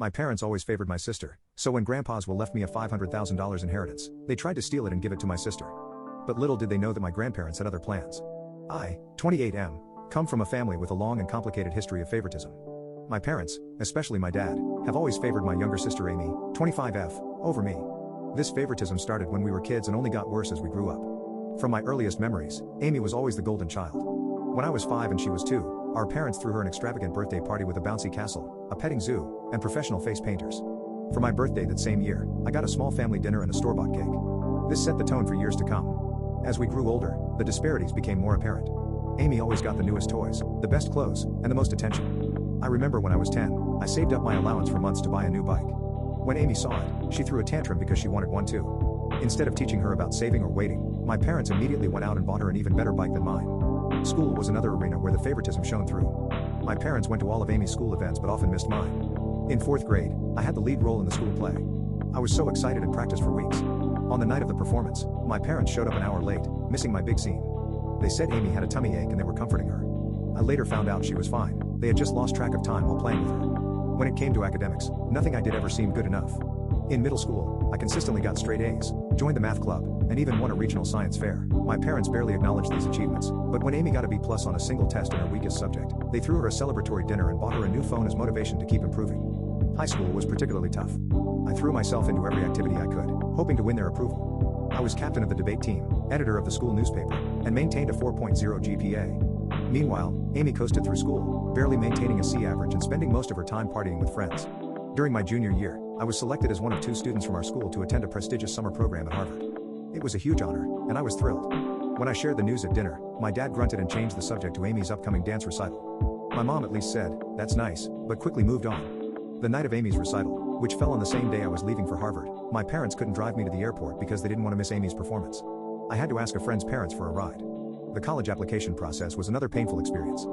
My parents always favored my sister, so when Grandpa's will left me a $500,000 inheritance, they tried to steal it and give it to my sister. But little did they know that my grandparents had other plans. I, 28M, come from a family with a long and complicated history of favoritism. My parents, especially my dad, have always favored my younger sister Amy, 25F, over me. This favoritism started when we were kids and only got worse as we grew up. From my earliest memories, Amy was always the golden child. When I was 5 and she was 2, our parents threw her an extravagant birthday party with a bouncy castle, a petting zoo, and professional face painters. For my birthday that same year, I got a small family dinner and a store-bought cake. This set the tone for years to come. As we grew older, the disparities became more apparent. Amy always got the newest toys, the best clothes, and the most attention. I remember when I was 10, I saved up my allowance for months to buy a new bike. When Amy saw it, she threw a tantrum because she wanted one too. Instead of teaching her about saving or waiting, my parents immediately went out and bought her an even better bike than mine. School was another arena where the favoritism shone through. My parents went to all of Amy's school events but often missed mine. In 4th grade, I had the lead role in the school play. I was so excited and practiced for weeks. On the night of the performance, my parents showed up an hour late, missing my big scene. They said Amy had a tummy ache and they were comforting her. I later found out she was fine, they had just lost track of time while playing with her. When it came to academics, nothing I did ever seemed good enough. In middle school, I consistently got straight A's, joined the math club, and even won a regional science fair. My parents barely acknowledged these achievements, but when Amy got a B+ on a single test in her weakest subject, they threw her a celebratory dinner and bought her a new phone as motivation to keep improving. High school was particularly tough. I threw myself into every activity I could, hoping to win their approval. I was captain of the debate team, editor of the school newspaper, and maintained a 4.0 GPA. Meanwhile, Amy coasted through school, barely maintaining a C average and spending most of her time partying with friends. During my junior year, I was selected as one of 2 students from our school to attend a prestigious summer program at Harvard. It was a huge honor, and I was thrilled. When I shared the news at dinner, my dad grunted and changed the subject to Amy's upcoming dance recital. My mom at least said, "That's nice," but quickly moved on. The night of Amy's recital, which fell on the same day I was leaving for Harvard, my parents couldn't drive me to the airport because they didn't want to miss Amy's performance. I had to ask a friend's parents for a ride. The college application process was another painful experience.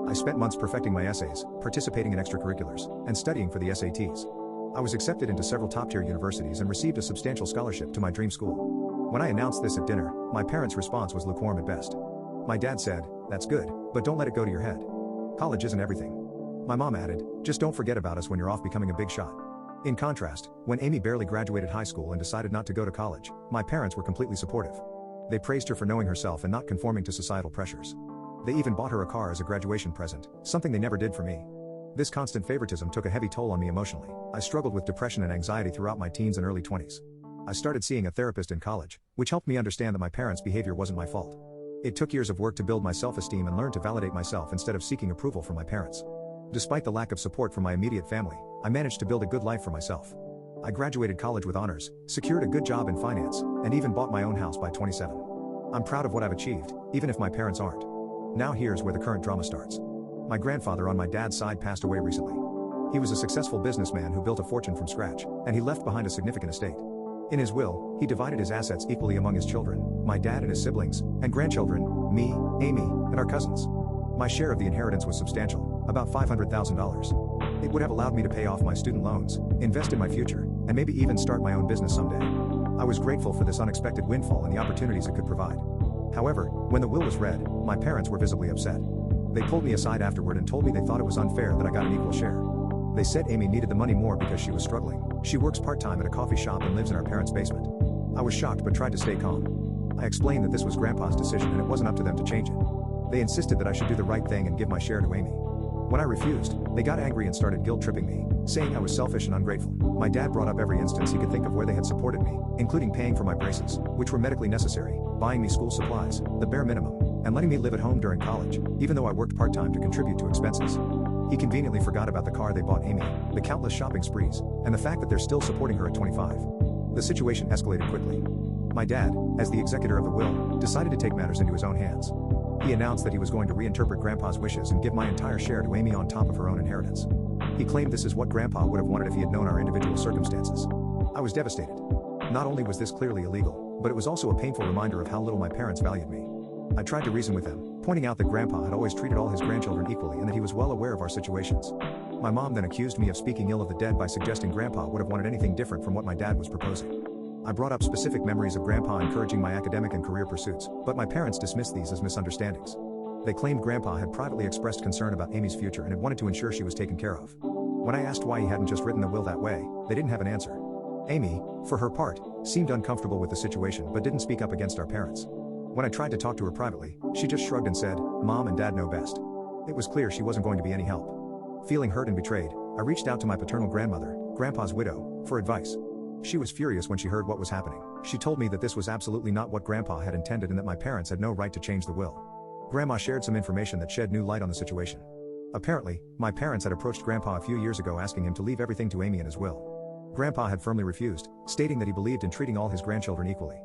I spent months perfecting my essays, participating in extracurriculars, and studying for the SATs. I was accepted into several top-tier universities and received a substantial scholarship to my dream school. When I announced this at dinner, my parents' response was lukewarm at best. My dad said, "That's good, but don't let it go to your head. College isn't everything." My mom added, "Just don't forget about us when you're off becoming a big shot." In contrast, when Amy barely graduated high school and decided not to go to college, my parents were completely supportive. They praised her for knowing herself and not conforming to societal pressures. They even bought her a car as a graduation present, something they never did for me. This constant favoritism took a heavy toll on me emotionally. I struggled with depression and anxiety throughout my teens and early 20s. I started seeing a therapist in college, which helped me understand that my parents' behavior wasn't my fault. It took years of work to build my self-esteem and learn to validate myself instead of seeking approval from my parents. Despite the lack of support from my immediate family, I managed to build a good life for myself. I graduated college with honors, secured a good job in finance, and even bought my own house by 27. I'm proud of what I've achieved, even if my parents aren't. Now here's where the current drama starts. My grandfather on my dad's side passed away recently. He was a successful businessman who built a fortune from scratch, and he left behind a significant estate. In his will, he divided his assets equally among his children, my dad and his siblings, and grandchildren, me, Amy, and our cousins. My share of the inheritance was substantial, about $500,000. It would have allowed me to pay off my student loans, invest in my future, and maybe even start my own business someday. I was grateful for this unexpected windfall and the opportunities it could provide. However, when the will was read, my parents were visibly upset. They pulled me aside afterward and told me they thought it was unfair that I got an equal share. They said Amy needed the money more because she was struggling. She works part-time at a coffee shop and lives in our parents' basement. I was shocked but tried to stay calm. I explained that this was Grandpa's decision and it wasn't up to them to change it. They insisted that I should do the right thing and give my share to Amy. When I refused, they got angry and started guilt-tripping me, saying I was selfish and ungrateful. My dad brought up every instance he could think of where they had supported me, including paying for my braces, which were medically necessary, buying me school supplies, the bare minimum, and letting me live at home during college, even though I worked part-time to contribute to expenses. He conveniently forgot about the car they bought Amy, the countless shopping sprees, and the fact that they're still supporting her at 25. The situation escalated quickly. My dad, as the executor of the will, decided to take matters into his own hands. He announced that he was going to reinterpret Grandpa's wishes and give my entire share to Amy on top of her own inheritance. He claimed this is what Grandpa would have wanted if he had known our individual circumstances. I was devastated. Not only was this clearly illegal, but it was also a painful reminder of how little my parents valued me. I tried to reason with them, pointing out that Grandpa had always treated all his grandchildren equally and that he was well aware of our situations. My mom then accused me of speaking ill of the dead by suggesting Grandpa would have wanted anything different from what my dad was proposing. I brought up specific memories of Grandpa encouraging my academic and career pursuits, but my parents dismissed these as misunderstandings. They claimed Grandpa had privately expressed concern about Amy's future and had wanted to ensure she was taken care of. When I asked why he hadn't just written the will that way, they didn't have an answer. Amy, for her part, seemed uncomfortable with the situation but didn't speak up against our parents. When I tried to talk to her privately, she just shrugged and said, "Mom and Dad know best." It was clear she wasn't going to be any help. Feeling hurt and betrayed, I reached out to my paternal grandmother, Grandpa's widow, for advice. She was furious when she heard what was happening. She told me that this was absolutely not what Grandpa had intended and that my parents had no right to change the will. Grandma shared some information that shed new light on the situation. Apparently, my parents had approached Grandpa a few years ago asking him to leave everything to Amy in his will. Grandpa had firmly refused, stating that he believed in treating all his grandchildren equally.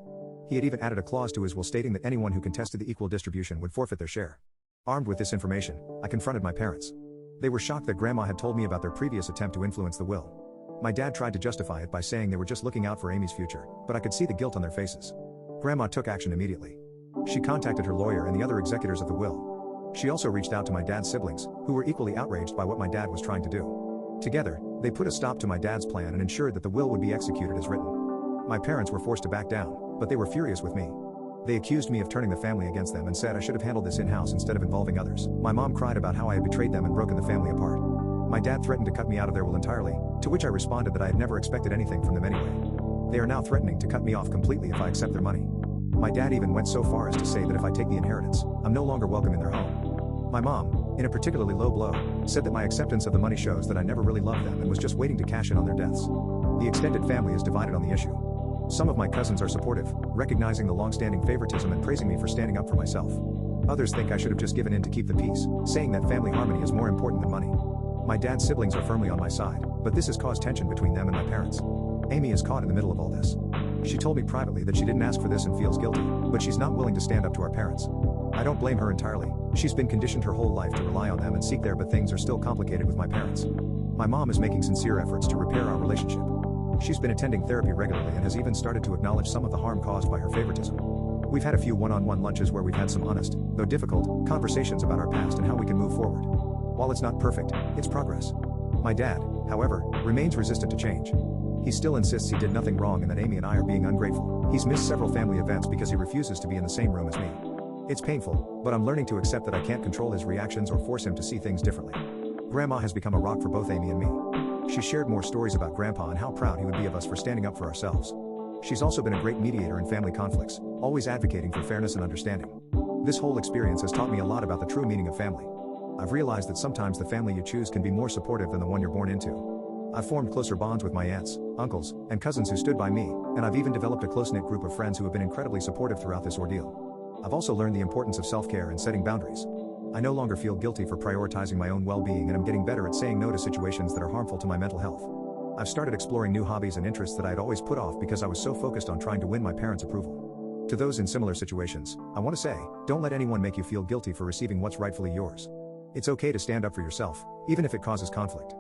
He had even added a clause to his will stating that anyone who contested the equal distribution would forfeit their share. Armed with this information, I confronted my parents. They were shocked that Grandma had told me about their previous attempt to influence the will. My dad tried to justify it by saying they were just looking out for Amy's future, but I could see the guilt on their faces. Grandma took action immediately. She contacted her lawyer and the other executors of the will. She also reached out to my dad's siblings, who were equally outraged by what my dad was trying to do. Together, they put a stop to my dad's plan and ensured that the will would be executed as written. My parents were forced to back down, but they were furious with me. They accused me of turning the family against them and said I should have handled this in-house instead of involving others. My mom cried about how I had betrayed them and broken the family apart. My dad threatened to cut me out of their will entirely, to which I responded that I had never expected anything from them anyway. They are now threatening to cut me off completely if I accept their money. My dad even went so far as to say that if I take the inheritance, I'm no longer welcome in their home. My mom, in a particularly low blow, said that my acceptance of the money shows that I never really loved them and was just waiting to cash in on their deaths. The extended family is divided on the issue. Some of my cousins are supportive, recognizing the long-standing favoritism and praising me for standing up for myself. Others think I should have just given in to keep the peace, saying that family harmony is more important than money. My dad's siblings are firmly on my side, but this has caused tension between them and my parents. Amy is caught in the middle of all this. She told me privately that she didn't ask for this and feels guilty, but she's not willing to stand up to our parents. I don't blame her entirely. She's been conditioned her whole life to rely on them and seek but things are still complicated with my parents. My mom is making sincere efforts to repair our relationship. She's been attending therapy regularly and has even started to acknowledge some of the harm caused by her favoritism. We've had a few one-on-one lunches where we've had some honest, though difficult, conversations about our past and how we can move forward. While it's not perfect, it's progress. My dad, however, remains resistant to change. He still insists he did nothing wrong and that Amy and I are being ungrateful. He's missed several family events because he refuses to be in the same room as me. It's painful, but I'm learning to accept that I can't control his reactions or force him to see things differently. Grandma has become a rock for both Amy and me. She shared more stories about Grandpa and how proud he would be of us for standing up for ourselves. She's also been a great mediator in family conflicts, always advocating for fairness and understanding. This whole experience has taught me a lot about the true meaning of family. I've realized that sometimes the family you choose can be more supportive than the one you're born into. I've formed closer bonds with my aunts, uncles, and cousins who stood by me, and I've even developed a close-knit group of friends who have been incredibly supportive throughout this ordeal. I've also learned the importance of self-care and setting boundaries. I no longer feel guilty for prioritizing my own well-being and I'm getting better at saying no to situations that are harmful to my mental health. I've started exploring new hobbies and interests that I had always put off because I was so focused on trying to win my parents' approval. To those in similar situations, I want to say, don't let anyone make you feel guilty for receiving what's rightfully yours. It's okay to stand up for yourself, even if it causes conflict.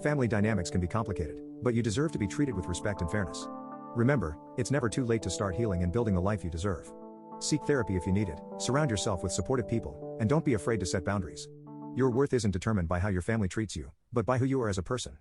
Family dynamics can be complicated, but you deserve to be treated with respect and fairness. Remember, it's never too late to start healing and building the life you deserve. Seek therapy if you need it, surround yourself with supportive people, and don't be afraid to set boundaries. Your worth isn't determined by how your family treats you, but by who you are as a person.